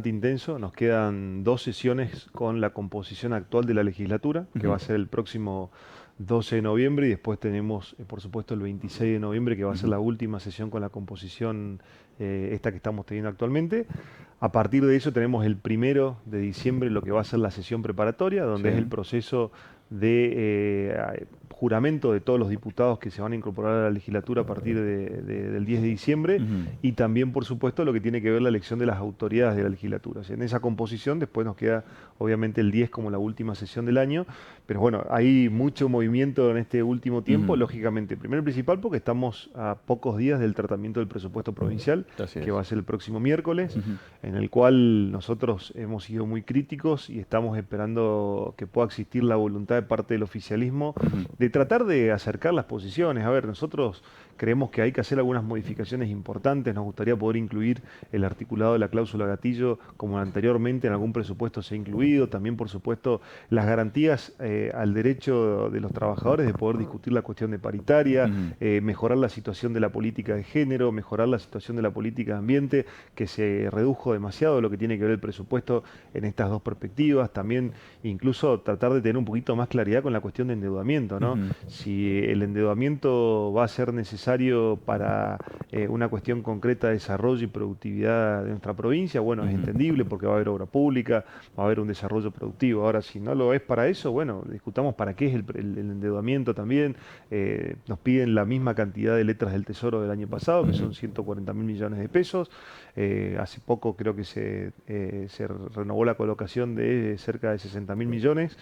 intenso. Nos quedan 2 sesiones con la composición actual de la legislatura, que va a ser el próximo 12 de noviembre, y después tenemos, por supuesto, el 26 de noviembre, que va a ser la última sesión con la composición esta que estamos teniendo actualmente. A partir de eso tenemos el 1 de diciembre, lo que va a ser la sesión preparatoria, donde es el Sí. proceso de juramento de todos los diputados que se van a incorporar a la legislatura a partir del 10 de diciembre, Ujú. y también, por supuesto, lo que tiene que ver la elección de las autoridades de la legislatura. O sea, en esa composición después nos queda, obviamente, el 10 como la última sesión del año, pero bueno, hay mucho movimiento en este último tiempo, Ujú. lógicamente. Primero y principal porque estamos a pocos días del tratamiento del presupuesto provincial, Así que va a es. ser el próximo miércoles, Ujú. en el cual nosotros hemos sido muy críticos y estamos esperando que pueda existir la voluntad de parte del oficialismo Ujú. de tratar de acercar las posiciones. A ver, nosotros creemos que hay que hacer algunas modificaciones importantes. Nos gustaría poder incluir el articulado de la cláusula gatillo como anteriormente en algún presupuesto se ha incluido. También, por supuesto, las garantías al derecho de los trabajadores de poder discutir la cuestión de paritaria, Ujú. mejorar la situación de la política de género, mejorar la situación de la política de ambiente, que se redujo demasiado lo que tiene que ver el presupuesto en estas dos perspectivas. También incluso tratar de tener un poquito más claridad con la cuestión de endeudamiento, ¿no? Ujú. Si el endeudamiento va a ser necesario para una cuestión concreta de desarrollo y productividad de nuestra provincia, bueno, es Ujú. entendible porque va a haber obra pública, va a haber un desarrollo productivo. Ahora, si no lo es para eso, bueno, discutamos para qué es el endeudamiento también. Nos piden la misma cantidad de letras del Tesoro del año pasado, que Ujú. son 140.000 millones de pesos. Hace poco creo que se renovó la colocación de cerca de 60.000 millones.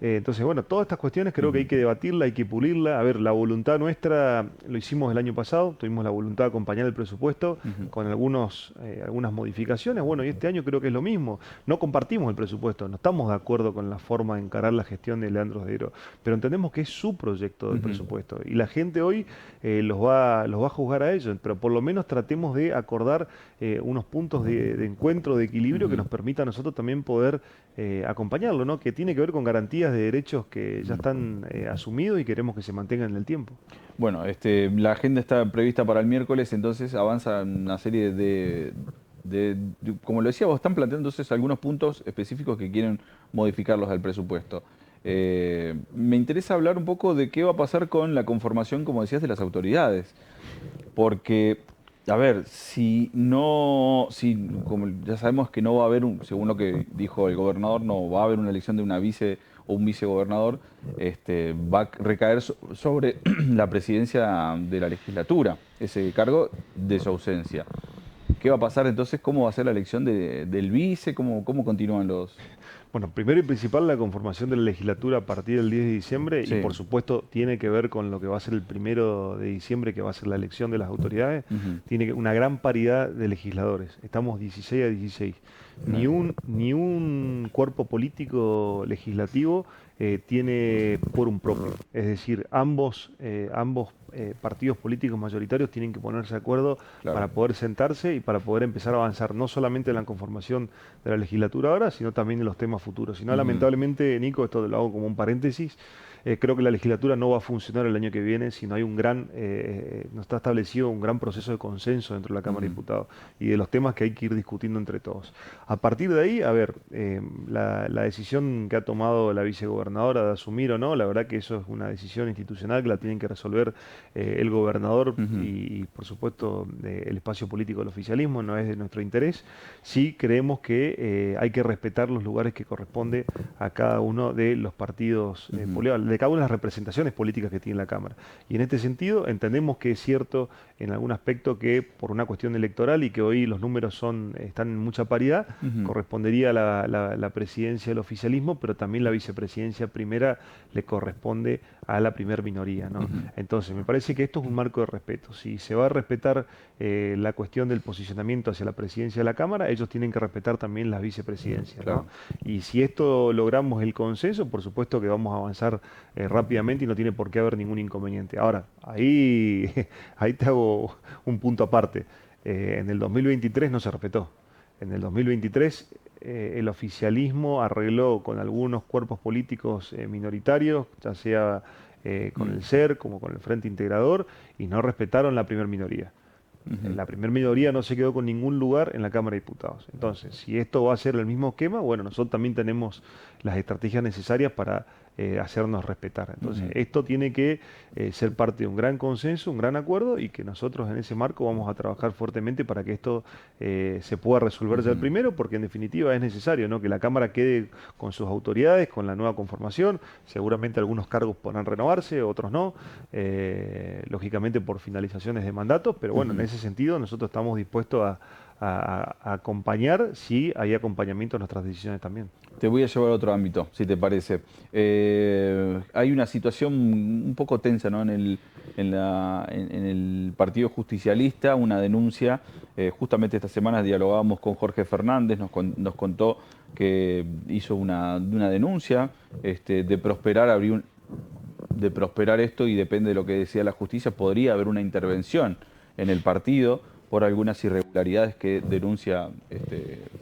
Entonces, bueno, todas estas cuestiones creo que hay Ujú. que debatirla, hay que pulirla. A ver, la voluntad nuestra lo hicimos el año pasado, tuvimos la voluntad de acompañar el presupuesto Ujú. con algunas modificaciones. Bueno, y este año creo que es lo mismo. No compartimos el presupuesto, no estamos de acuerdo con la forma de encarar la gestión de Leandro Sdero, pero entendemos que es su proyecto de Ujú. presupuesto y la gente hoy los va a juzgar a ellos, pero por lo menos tratemos de acordar unos puntos de encuentro, de equilibrio que Ujú. nos permita a nosotros también poder acompañarlo, ¿no? Que tiene que ver con garantías de derechos que ya Ujú. están asumidos y queremos que se mantengan en el tiempo. Bueno, la agenda está prevista para el miércoles, entonces avanza una serie como lo decía, vos están planteando entonces algunos puntos específicos que quieren modificarlos al presupuesto. Me interesa hablar un poco de qué va a pasar con la conformación, como decías, de las autoridades. Porque, a ver, si como ya sabemos que no va a haber, según lo que dijo el gobernador, no va a haber una elección de una vice o un vicegobernador, va a recaer sobre la presidencia de la legislatura, ese cargo de su ausencia. ¿Qué va a pasar entonces? ¿Cómo va a ser la elección del vice? ¿Cómo continúan los...? Bueno, primero y principal, la conformación de la legislatura a partir del 10 de diciembre y Sí. por supuesto tiene que ver con lo que va a ser el 1 de diciembre, que va a ser la elección de las autoridades. Ujú. Tiene una gran paridad de legisladores. Estamos 16 a 16. Ni un cuerpo político legislativo tiene quórum propio. Es decir, ambos partidos políticos mayoritarios tienen que ponerse de acuerdo Claro. para poder sentarse y para poder empezar a avanzar no solamente en la conformación de la legislatura ahora, sino también en los temas futuros. Si no, Ujú. lamentablemente, Nico, esto lo hago como un paréntesis, creo que la legislatura no va a funcionar el año que viene si no hay no está establecido un gran proceso de consenso dentro de la Cámara de Ujú. Diputados y de los temas que hay que ir discutiendo entre todos. A partir de ahí, a ver, la decisión que ha tomado la vicegobernadora de asumir o no, la verdad que eso es una decisión institucional que la tienen que resolver el gobernador Ujú. y, por supuesto, el espacio político del oficialismo, no es de nuestro interés. Sí creemos que hay que respetar los lugares que corresponde a cada uno de los partidos Ujú. políticos, de cada una de las representaciones políticas que tiene la Cámara. Y en este sentido entendemos que es cierto en algún aspecto que por una cuestión electoral y que hoy los números están en mucha paridad, Ujú. correspondería la presidencia del oficialismo, pero también la vicepresidencia primera le corresponde a la primer minoría, ¿no? Ujú. Entonces, me parece que esto es un marco de respeto. Si se va a respetar la cuestión del posicionamiento hacia la presidencia de la Cámara, ellos tienen que respetar también las vicepresidencias, ¿no? Claro. Y si esto logramos el consenso, por supuesto que vamos a avanzar rápidamente y no tiene por qué haber ningún inconveniente. Ahora, ahí te hago un punto aparte. En el 2023 no se respetó. En el 2023 el oficialismo arregló con algunos cuerpos políticos minoritarios, ya sea con Mm. el SER como con el Frente Integrador, y no respetaron la primer minoría. Ujú. La primer minoría no se quedó con ningún lugar en la Cámara de Diputados. Entonces, si esto va a ser el mismo esquema, bueno, nosotros también tenemos las estrategias necesarias para hacernos respetar. Entonces, Ujú. esto tiene que ser parte de un gran consenso, un gran acuerdo y que nosotros en ese marco vamos a trabajar fuertemente para que esto se pueda resolver ya el Ujú. primero, porque en definitiva es necesario, ¿no?, que la Cámara quede con sus autoridades, con la nueva conformación. Seguramente algunos cargos podrán renovarse, otros no, lógicamente por finalizaciones de mandatos, pero bueno, en Ujú. ese sentido nosotros estamos dispuestos a acompañar si hay acompañamiento en nuestras decisiones también. Te voy a llevar a otro ámbito, si te parece. Hay una situación un poco tensa, ¿no? En el Partido Justicialista, una denuncia. Justamente esta semana dialogábamos con Jorge Fernández, nos contó que hizo una denuncia de prosperar, de prosperar esto y depende de lo que decía la justicia, podría haber una intervención en el partido por algunas irregularidades que denuncia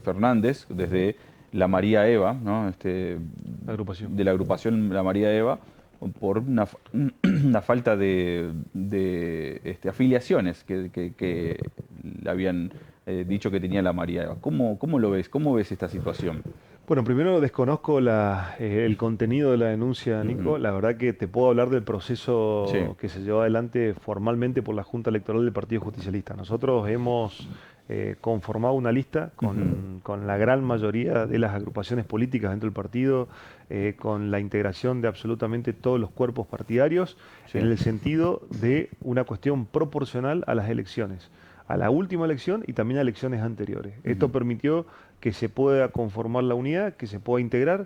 Fernández desde la María Eva, ¿no? La agrupación. De la agrupación La María Eva, por una falta de afiliaciones que le habían dicho que tenía la María Eva. ¿Cómo lo ves? ¿Cómo ves esta situación? Bueno, primero desconozco el contenido de la denuncia, Ujú. Nico. La verdad que te puedo hablar del Sí. proceso que se llevó adelante formalmente por la Junta Electoral del Partido Justicialista. Nosotros hemos conformado una lista Ujú. con la gran mayoría de las agrupaciones políticas dentro del partido, con la integración de absolutamente todos los cuerpos partidarios, Sí. en el sentido de una cuestión proporcional a las elecciones, a la última elección y también a elecciones anteriores. Esto Ujú. permitió que se pueda conformar la unidad, que se pueda integrar.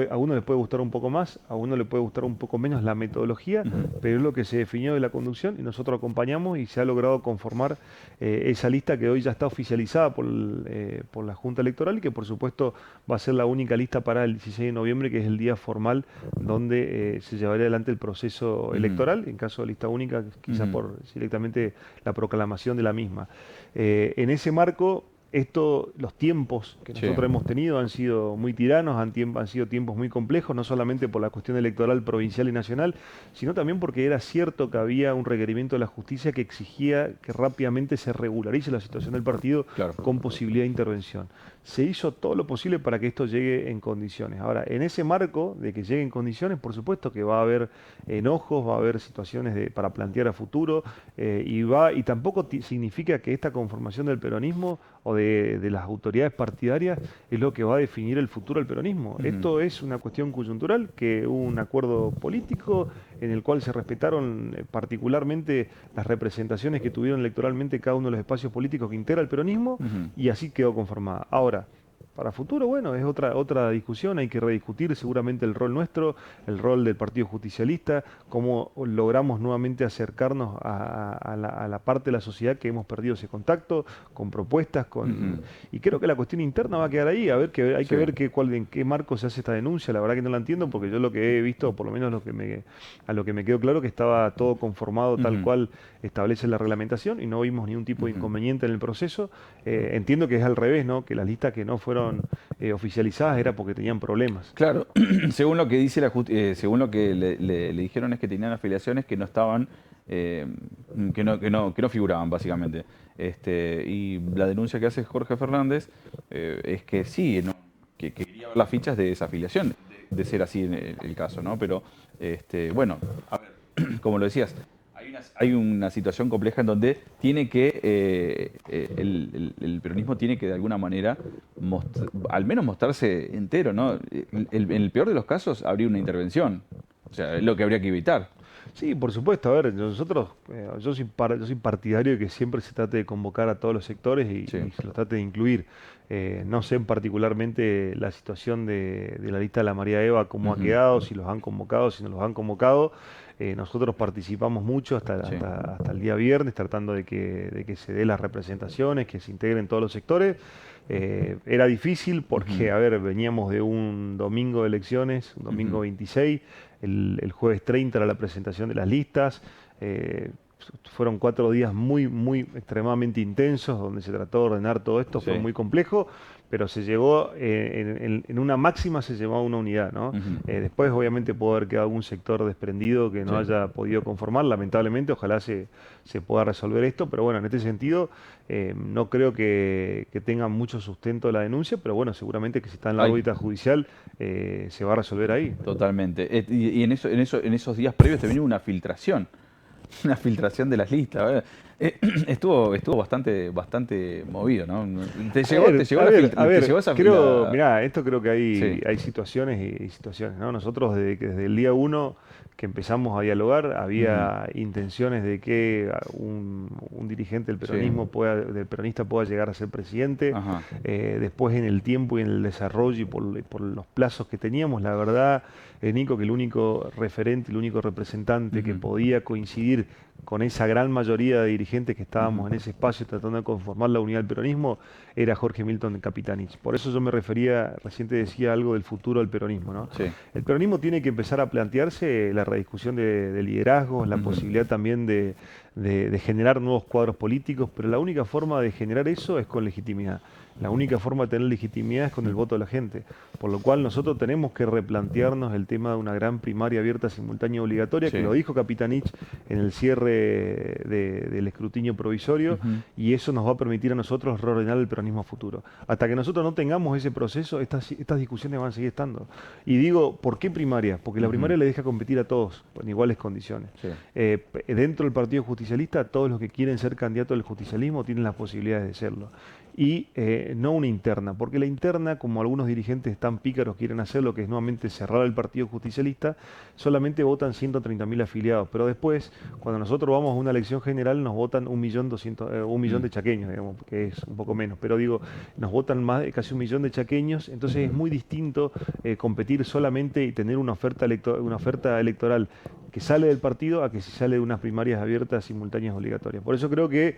A uno le puede gustar un poco más, a uno le puede gustar un poco menos la metodología, Ujú. pero es lo que se definió de la conducción y nosotros acompañamos y se ha logrado conformar esa lista que hoy ya está oficializada por la Junta Electoral y que por supuesto va a ser la única lista para el 16 de noviembre, que es el día formal donde se llevaría adelante el proceso Ujú. electoral, en caso de lista única, quizás Ujú. por directamente la proclamación de la misma. En ese marco, los tiempos que Sí. nosotros hemos tenido han sido muy tiranos, han sido tiempos muy complejos, no solamente por la cuestión electoral provincial y nacional, sino también porque era cierto que había un requerimiento de la justicia que exigía que rápidamente se regularice la situación del partido Claro. con posibilidad de intervención. Se hizo todo lo posible para que esto llegue en condiciones. Ahora, en ese marco de que llegue en condiciones, por supuesto que va a haber enojos, va a haber situaciones para plantear a futuro, y tampoco significa que esta conformación del peronismo o de las autoridades partidarias es lo que va a definir el futuro del peronismo. Ujú. Esto es una cuestión coyuntural, que hubo un acuerdo político en el cual se respetaron particularmente las representaciones que tuvieron electoralmente cada uno de los espacios políticos que integra el peronismo, Ujú. y así quedó conformada. Ahora, para futuro, bueno, es otra discusión, hay que rediscutir seguramente el rol nuestro, el rol del Partido Justicialista, cómo logramos nuevamente acercarnos a la parte de la sociedad que hemos perdido ese contacto, con propuestas, Ujú. y creo que la cuestión interna va a quedar ahí, hay Sí. que ver en qué marco se hace esta denuncia. La verdad que no la entiendo, porque yo lo que he visto, por lo menos a lo que me quedó claro, que estaba todo conformado tal Ujú. cual establece la reglamentación y no vimos ningún tipo de Ujú. inconveniente en el proceso. Entiendo que es al revés, ¿no? Que las listas que no fueron oficializadas era porque tenían problemas. Claro, según lo que dice según lo que le dijeron es que tenían afiliaciones que no estaban, eh, que no figuraban básicamente. Y la denuncia que hace Jorge Fernández es que sí, que quería ver las fichas de esa afiliación, de ser así en el caso, ¿no? Pero bueno, a ver, como lo decías, hay una situación compleja en donde tiene que, el peronismo tiene que de alguna manera al menos mostrarse entero, ¿no? En el peor de los casos habría una intervención. O sea, es lo que habría que evitar. Sí, por supuesto. A ver, yo soy partidario de que siempre se trate de convocar a todos los sectores Sí. y se los trate de incluir. No sé particularmente la situación de la lista de la María Eva, cómo ha Ujú. quedado, si los han convocado, si no los han convocado. Nosotros participamos mucho Sí. hasta el día viernes tratando de que se dé las representaciones, que se integren todos los sectores. Era difícil porque, Ujú. a ver, veníamos de un domingo de elecciones, un domingo Ujú. 26, el jueves 30 era la presentación de las listas. eh, Fueron 4 días muy, muy extremadamente intensos, donde se trató de ordenar todo esto, Sí. fue muy complejo, pero se llegó, en una máxima se llegó a una unidad, ¿no? Ujú. Después obviamente puede haber quedado algún sector desprendido que no Sí. haya podido conformar, lamentablemente, ojalá se pueda resolver esto, pero bueno, en este sentido no creo que tenga mucho sustento la denuncia, pero bueno, seguramente que si está en la Ay, órbita judicial se va a resolver ahí. totalmente. Y en esos días previos te vino una filtración. Una filtración de las listas. ¿Verdad? Estuvo bastante movido, ¿no? A Te ver, llegó esa creo, mirá, esto creo que Sí. hay situaciones y situaciones, ¿no? Nosotros desde el día uno que empezamos a dialogar, Ujú. había intenciones de que un dirigente del Sí. peronismo del peronista pueda llegar a ser presidente. Ajá. Después en el tiempo y en el desarrollo y por los plazos que teníamos, la verdad, Nico, que el único referente, el único representante que Ujú. podía coincidir con esa gran mayoría de dirigentes que Ujú. estábamos en ese espacio tratando de conformar la unidad del peronismo era Jorge Milton Capitanich. Por eso yo me refería, recién te decía algo del futuro del peronismo, ¿no? Sí. El peronismo tiene que empezar a plantearse la rediscusión de liderazgos, la Ujú. posibilidad también de generar nuevos cuadros políticos, pero la única forma de generar eso es con legitimidad. La única forma de tener legitimidad es con el voto de la gente. Por lo cual nosotros tenemos que replantearnos el tema de una gran primaria abierta, simultánea y obligatoria, que Sí. lo dijo Capitanich en el cierre del escrutinio provisorio, Ujú. y eso nos va a permitir a nosotros reordenar el peronismo futuro. Hasta que nosotros no tengamos ese proceso, estas discusiones van a seguir estando. Y digo, ¿por qué primaria? Porque la Ujú. primaria le deja competir a todos en iguales condiciones. Sí. Dentro del Partido Justicialista, todos los que quieren ser candidatos del justicialismo tienen las posibilidades de serlo. Y no una interna, porque la interna, como algunos dirigentes tan pícaros quieren hacerlo, que es nuevamente cerrar el Partido Justicialista, solamente votan 130.000 afiliados, pero después, cuando nosotros vamos a una elección general, nos votan 1.200.000 Mm. de chaqueños, digamos, que es un poco menos, pero digo, nos votan más de casi 1.000.000 de chaqueños, entonces es Ujú. muy distinto competir solamente y tener una oferta electoral que sale del partido a que si sale de unas primarias abiertas, simultáneas, obligatorias. Por eso creo que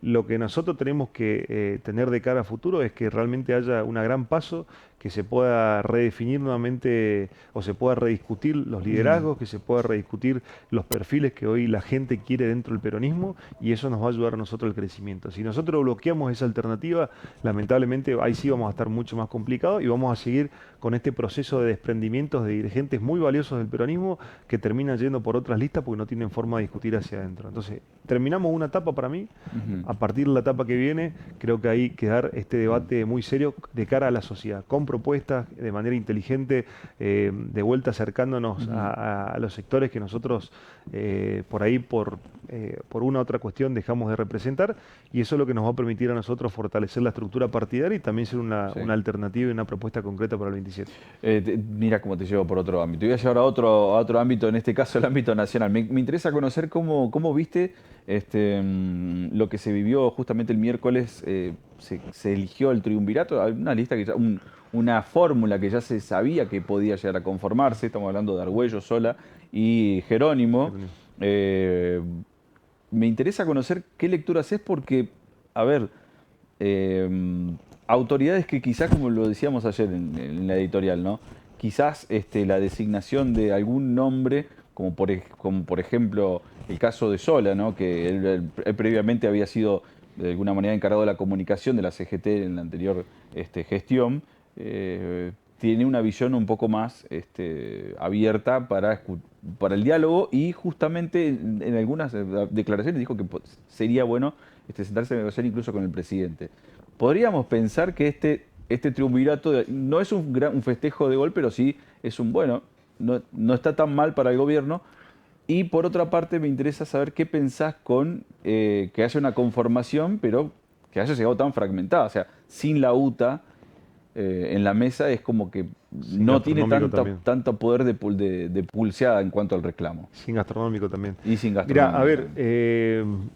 lo que nosotros tenemos que tener de cara a futuro es que realmente haya un gran paso, que se pueda redefinir nuevamente o se pueda rediscutir los Mm. liderazgos, que se pueda rediscutir los perfiles que hoy la gente quiere dentro del peronismo, y eso nos va a ayudar a nosotros al crecimiento. Si nosotros bloqueamos esa alternativa, lamentablemente ahí sí vamos a estar mucho más complicados y vamos a seguir con este proceso de desprendimientos de dirigentes muy valiosos del peronismo que terminan yendo por otras listas porque no tienen forma de discutir hacia adentro. Entonces, terminamos una etapa para mí. Ujú. A partir de la etapa que viene, creo que hay que dar este Mm. debate muy serio de cara a la sociedad, con propuestas de manera inteligente, de vuelta acercándonos Ujú. a los sectores que nosotros por ahí, por una u otra cuestión, dejamos de representar, y eso es lo que nos va a permitir a nosotros fortalecer la estructura partidaria y también ser Sí. una alternativa y una propuesta concreta para el 27. Mira cómo te llevo por otro ámbito. Voy a llevar a otro ámbito, en este caso el ámbito nacional. Me interesa conocer cómo viste lo que se vivió justamente el miércoles. Se eligió el triunvirato, hay una lista una fórmula que ya se sabía que podía llegar a conformarse. Estamos hablando de Argüello, Sola y Jerónimo. Jerónimo. Eh, Me interesa conocer qué lectura haces porque, a ver, eh, autoridades que quizás, como lo decíamos ayer en la editorial, ¿no? Quizás la designación de algún nombre, como por ejemplo el caso de Sola, ¿no? Que él previamente había sido de alguna manera encargado de la comunicación de la CGT en la anterior gestión, tiene una visión un poco más abierta para el diálogo y justamente en algunas declaraciones dijo que sería bueno sentarse a negociar incluso con el presidente. Podríamos pensar que este triunvirato no es un festejo de gol, pero sí es bueno, no está tan mal para el gobierno. Y por otra parte me interesa saber qué pensás con que haya una conformación, pero que haya llegado tan fragmentada. O sea, sin la UTA en la mesa es como que Sin no tiene gastronómico también. tanto poder de pulseada en cuanto al reclamo. Sin gastronómico también. Y sin Mira, a gastronómico ver, también.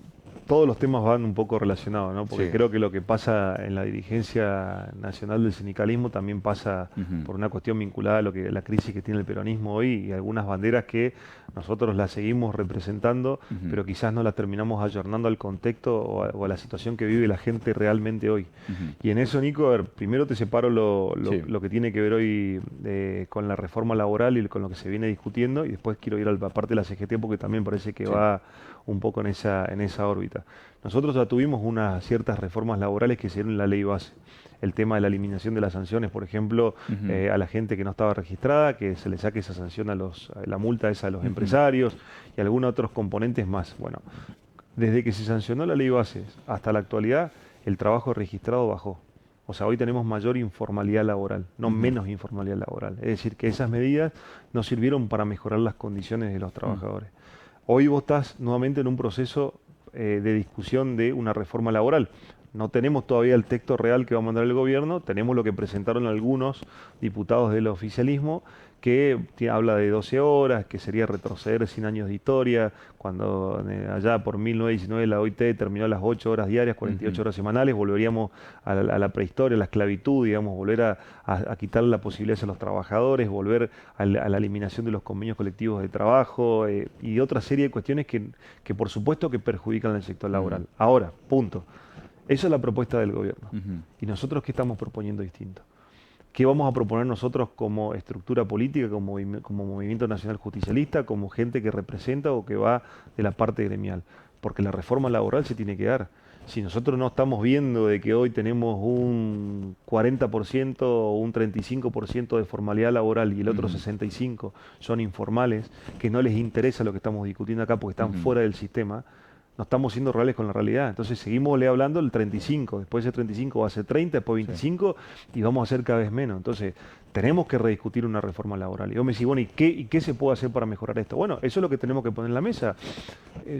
todos los temas van un poco relacionados, ¿no? Porque Sí. creo que lo que pasa en la dirigencia nacional del sindicalismo también pasa Ujú. por una cuestión vinculada a la crisis que tiene el peronismo hoy y algunas banderas que nosotros las seguimos representando, Ujú. pero quizás no las terminamos ayornando al contexto o a la situación que vive la gente realmente hoy. Ujú. Y en eso, Nico, a ver, primero te separo Sí. lo que tiene que ver hoy con la reforma laboral y con lo que se viene discutiendo, y después quiero ir a la parte de la CGT porque también parece que Sí. va un poco en esa órbita. Nosotros ya tuvimos unas ciertas reformas laborales que se dieron en la ley base. el tema de la eliminación de las sanciones, por ejemplo, a la gente que no estaba registrada, que se le saque esa sanción a la multa esa a los empresarios y algunos otros componentes más. Bueno, desde que se sancionó la ley Bases hasta la actualidad, el trabajo registrado bajó. O sea, hoy tenemos mayor informalidad laboral, no menos informalidad laboral. Es decir, que esas medidas no sirvieron para mejorar las condiciones de los trabajadores. Hoy vos estás nuevamente en un proceso de discusión de una reforma laboral. No tenemos todavía el texto real que va a mandar el gobierno, tenemos lo que presentaron algunos diputados del oficialismo, que habla de 12 horas, que sería retroceder 100 años de historia, cuando allá por 1919 la OIT terminó las 8 horas diarias, 48 horas semanales, volveríamos a la prehistoria, a la esclavitud, digamos, volver a quitarle la posibilidad a los trabajadores, volver a la eliminación de los convenios colectivos de trabajo y otra serie de cuestiones que por supuesto que perjudican al sector laboral. Ahora, punto. Esa es la propuesta del gobierno. ¿Y nosotros qué estamos proponiendo distinto? ¿Qué vamos a proponer nosotros como estructura política, como Movimiento Nacional Justicialista, como gente que representa o que va de la parte gremial? Porque la reforma laboral se tiene que dar. Si nosotros no estamos viendo de que hoy tenemos un 40% o un 35% de formalidad laboral y el otro 65% son informales, que no les interesa lo que estamos discutiendo acá porque están fuera del sistema, no estamos siendo reales con la realidad. Entonces seguimos le hablando el 35, después ese 35 va a ser 30, después 25 y vamos a hacer cada vez menos. Entonces tenemos que rediscutir una reforma laboral. Y yo me decía, bueno, ¿y qué se puede hacer para mejorar esto? Bueno, eso es lo que tenemos que poner en la mesa.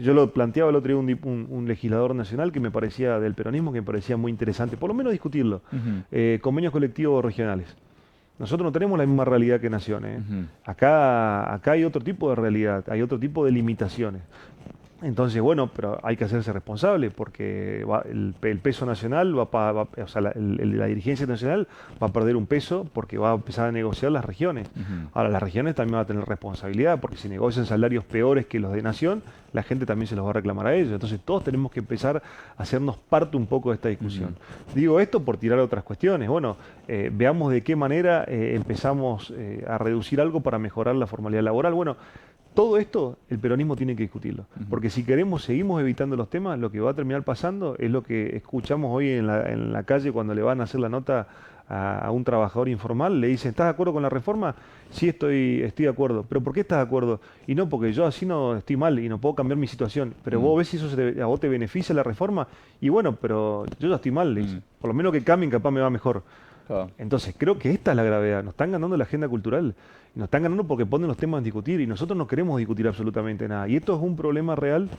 Yo lo planteaba el otro día un legislador nacional que me parecía del peronismo, que me parecía muy interesante, por lo menos discutirlo. Convenios colectivos regionales. Nosotros no tenemos la misma realidad que naciones. Acá hay otro tipo de realidad, hay otro tipo de limitaciones. Entonces, bueno, pero hay que hacerse responsable porque el peso nacional, o sea, la dirigencia nacional va a perder un peso porque va a empezar a negociar las regiones. Ahora, las regiones también van a tener responsabilidad porque si negocian salarios peores que los de nación, la gente también se los va a reclamar a ellos. Entonces, todos tenemos que empezar a hacernos parte un poco de esta discusión. Digo esto por tirar otras cuestiones. Bueno, veamos de qué manera empezamos a reducir algo para mejorar la formalidad laboral. Bueno, todo esto el peronismo tiene que discutirlo, porque si seguimos evitando los temas, lo que va a terminar pasando es lo que escuchamos hoy en la calle cuando le van a hacer la nota a un trabajador informal, le dicen, ¿estás de acuerdo con la reforma? Sí, estoy de acuerdo. ¿Pero por qué estás de acuerdo? Y no, porque yo así no estoy mal y no puedo cambiar mi situación. Pero vos ves si eso a vos te beneficia la reforma. Y bueno, pero yo ya estoy mal, le dicen. Por lo menos que cambien, capaz me va mejor. Entonces, creo que esta es la gravedad. Nos están ganando la agenda cultural. Y nos están ganando porque ponen los temas a discutir y nosotros no queremos discutir absolutamente nada. Y esto es un problema real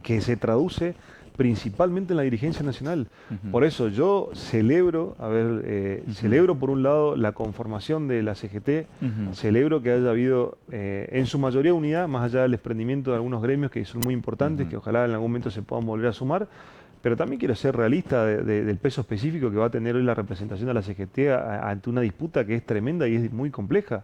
que se traduce principalmente en la dirigencia nacional. Por eso yo celebro, celebro por un lado la conformación de la CGT, celebro que haya habido en su mayoría unidad, más allá del desprendimiento de algunos gremios que son muy importantes, que ojalá en algún momento se puedan volver a sumar. Pero también quiero ser realista del peso específico que va a tener hoy la representación de la CGT ante una disputa que es tremenda y es muy compleja.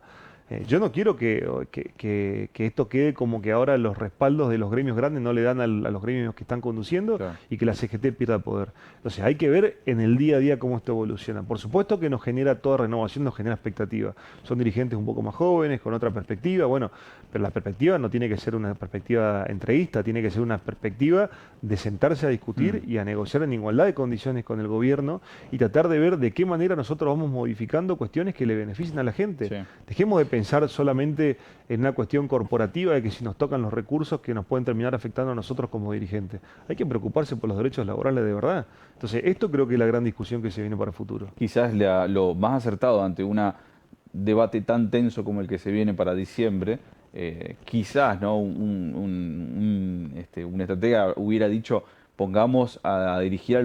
Yo no quiero que esto quede como que ahora los respaldos de los gremios grandes no le dan a los gremios que están conduciendo y que la CGT pierda poder. Entonces hay que ver en el día a día cómo esto evoluciona. Por supuesto que nos genera toda renovación, nos genera expectativa. Son dirigentes un poco más jóvenes, con otra perspectiva, bueno, pero la perspectiva no tiene que ser una perspectiva entreguista, tiene que ser una perspectiva de sentarse a discutir y a negociar en igualdad de condiciones con el gobierno y tratar de ver de qué manera nosotros vamos modificando cuestiones que le beneficien a la gente. Dejemos de pensar solamente en una cuestión corporativa de que si nos tocan los recursos que nos pueden terminar afectando a nosotros como dirigentes. Hay que preocuparse por los derechos laborales de verdad. Entonces, esto creo que es la gran discusión que se viene para el futuro. Quizás lo más acertado ante un debate tan tenso como el que se viene para diciembre, quizás ¿no? un estratega hubiera dicho, pongamos a dirigir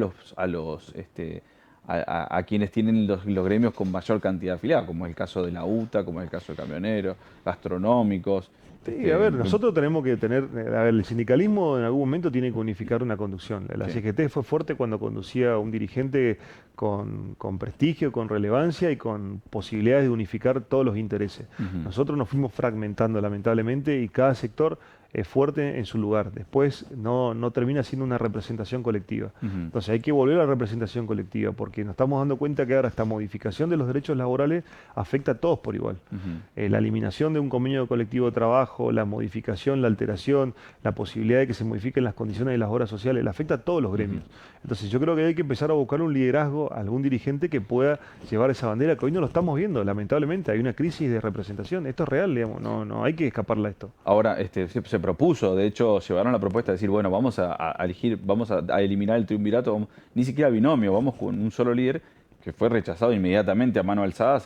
a quienes tienen los gremios con mayor cantidad de afiliados, como es el caso de la UTA, como es el caso de camioneros, gastronómicos. Sí, a ver, nosotros tenemos que tener, a ver, el sindicalismo en algún momento tiene que unificar una conducción. La CGT fue fuerte cuando conducía a un dirigente con prestigio, con relevancia y con posibilidades de unificar todos los intereses. Nosotros nos fuimos fragmentando lamentablemente y cada sector fuerte en su lugar. Después no termina siendo una representación colectiva. Ujú. Entonces hay que volver a la representación colectiva, porque nos estamos dando cuenta que ahora esta modificación de los derechos laborales afecta a todos por igual. Ujú. La eliminación de un convenio colectivo de trabajo, la modificación, la alteración, la posibilidad de que se modifiquen las condiciones de las horas sociales, le afecta a todos los gremios. Entonces yo creo que hay que empezar a buscar un liderazgo, algún dirigente que pueda llevar esa bandera, que hoy no lo estamos viendo, lamentablemente hay una crisis de representación, esto es real, digamos, no hay que escaparle a esto. Ahora, se propuso, de hecho, llevaron la propuesta de decir, bueno, vamos a elegir, a eliminar el triunvirato, ni siquiera binomio, vamos con un solo líder, que fue rechazado inmediatamente a mano alzada,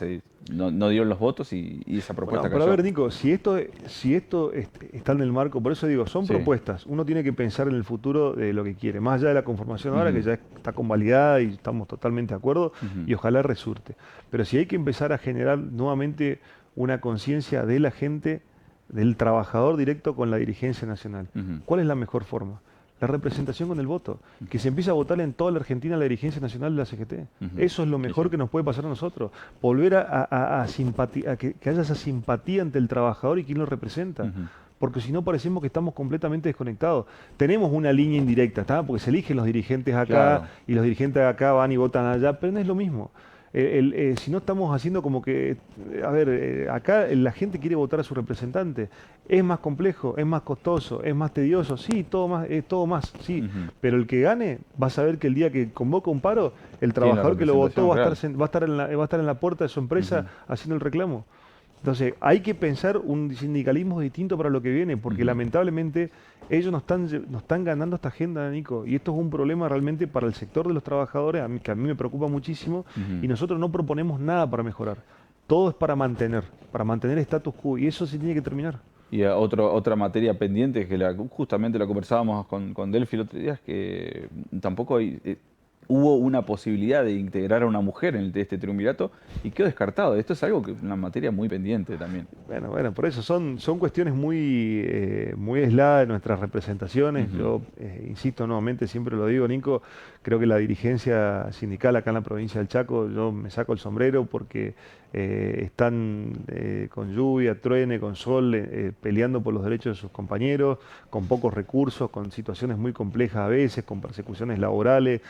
no dieron los votos y esa propuesta Bueno, pero a cayó. ver, Nico, si esto está en el marco, por eso digo, son Sí. propuestas. Uno tiene que pensar en el futuro de lo que quiere, más allá de la conformación ahora, Ujú. que ya está convalidada y estamos totalmente de acuerdo, Ujú. y ojalá resulte. Pero si hay que empezar a generar nuevamente una conciencia de la gente, del trabajador directo con la dirigencia nacional, Ujú. ¿cuál es la mejor forma? La representación con el voto. Que se empiece a votar en toda la Argentina la dirigencia nacional de la CGT. Ujú. Eso es lo Sí, mejor sí. que nos puede pasar a nosotros. Volver a que haya esa simpatía ante el trabajador y quien lo representa. Ujú. Porque si no parecemos que estamos completamente desconectados. Tenemos una línea indirecta, ¿está? Porque se eligen los dirigentes acá Claro. y los dirigentes de acá van y votan allá, pero no es lo mismo. Si no estamos haciendo como que, a ver, acá la gente quiere votar a su representante. Es más complejo, es más costoso, es más tedioso, sí, todo más, sí. Ujú. Pero el que gane va a saber que el día que convoca un paro, el Tiene la trabajador que lo votó representación va a estar en la puerta de su empresa Ujú. haciendo el reclamo. Entonces, hay que pensar un sindicalismo distinto para lo que viene, porque Ujú. lamentablemente ellos no están ganando esta agenda, Nico, y esto es un problema realmente para el sector de los trabajadores, que a mí me preocupa muchísimo, y Ujú. nosotros no proponemos nada para mejorar. Todo es para mantener status quo, y eso se tiene que terminar. Y otra materia pendiente que justamente la conversábamos con Delphi el otro día es que tampoco hubo una posibilidad de integrar a una mujer en este triunvirato y quedó descartado. Esto es algo que una materia muy pendiente también. Bueno, por eso son cuestiones muy aisladas de nuestras representaciones. Ujú. Yo insisto nuevamente, siempre lo digo, Nico, creo que la dirigencia sindical acá en la provincia del Chaco, yo me saco el sombrero porque están con lluvia, truene, con sol, peleando por los derechos de sus compañeros, con pocos recursos, con situaciones muy complejas a veces, con persecuciones laborales,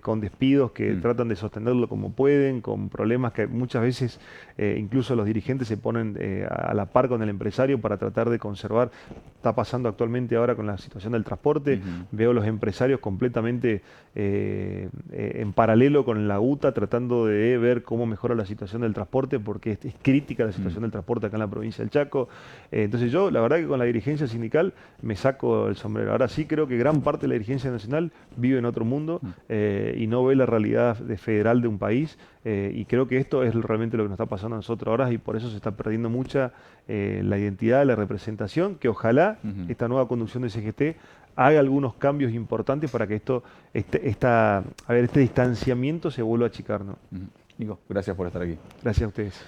con despidos que Mm. tratan de sostenerlo como pueden, con problemas que muchas veces incluso los dirigentes se ponen a la par con el empresario para tratar de conservar. Está pasando actualmente ahora con la situación del transporte. Ujú. Veo los empresarios completamente en paralelo con la UTA tratando de ver cómo mejora la situación del transporte porque es crítica la situación del transporte acá en la provincia del Chaco. Entonces yo, la verdad que con la dirigencia sindical me saco el sombrero. Ahora sí creo que gran parte de la dirigencia nacional vive en otro mundo y no ve la realidad federal de un país y creo que esto es realmente lo que nos está pasando a nosotros ahora y por eso se está perdiendo mucha la identidad, la representación, que ojalá Ujú. esta nueva conducción de CGT haga algunos cambios importantes para que este distanciamiento se vuelva a achicar, ¿no? Ujú. Nico, gracias por estar aquí. Gracias a ustedes.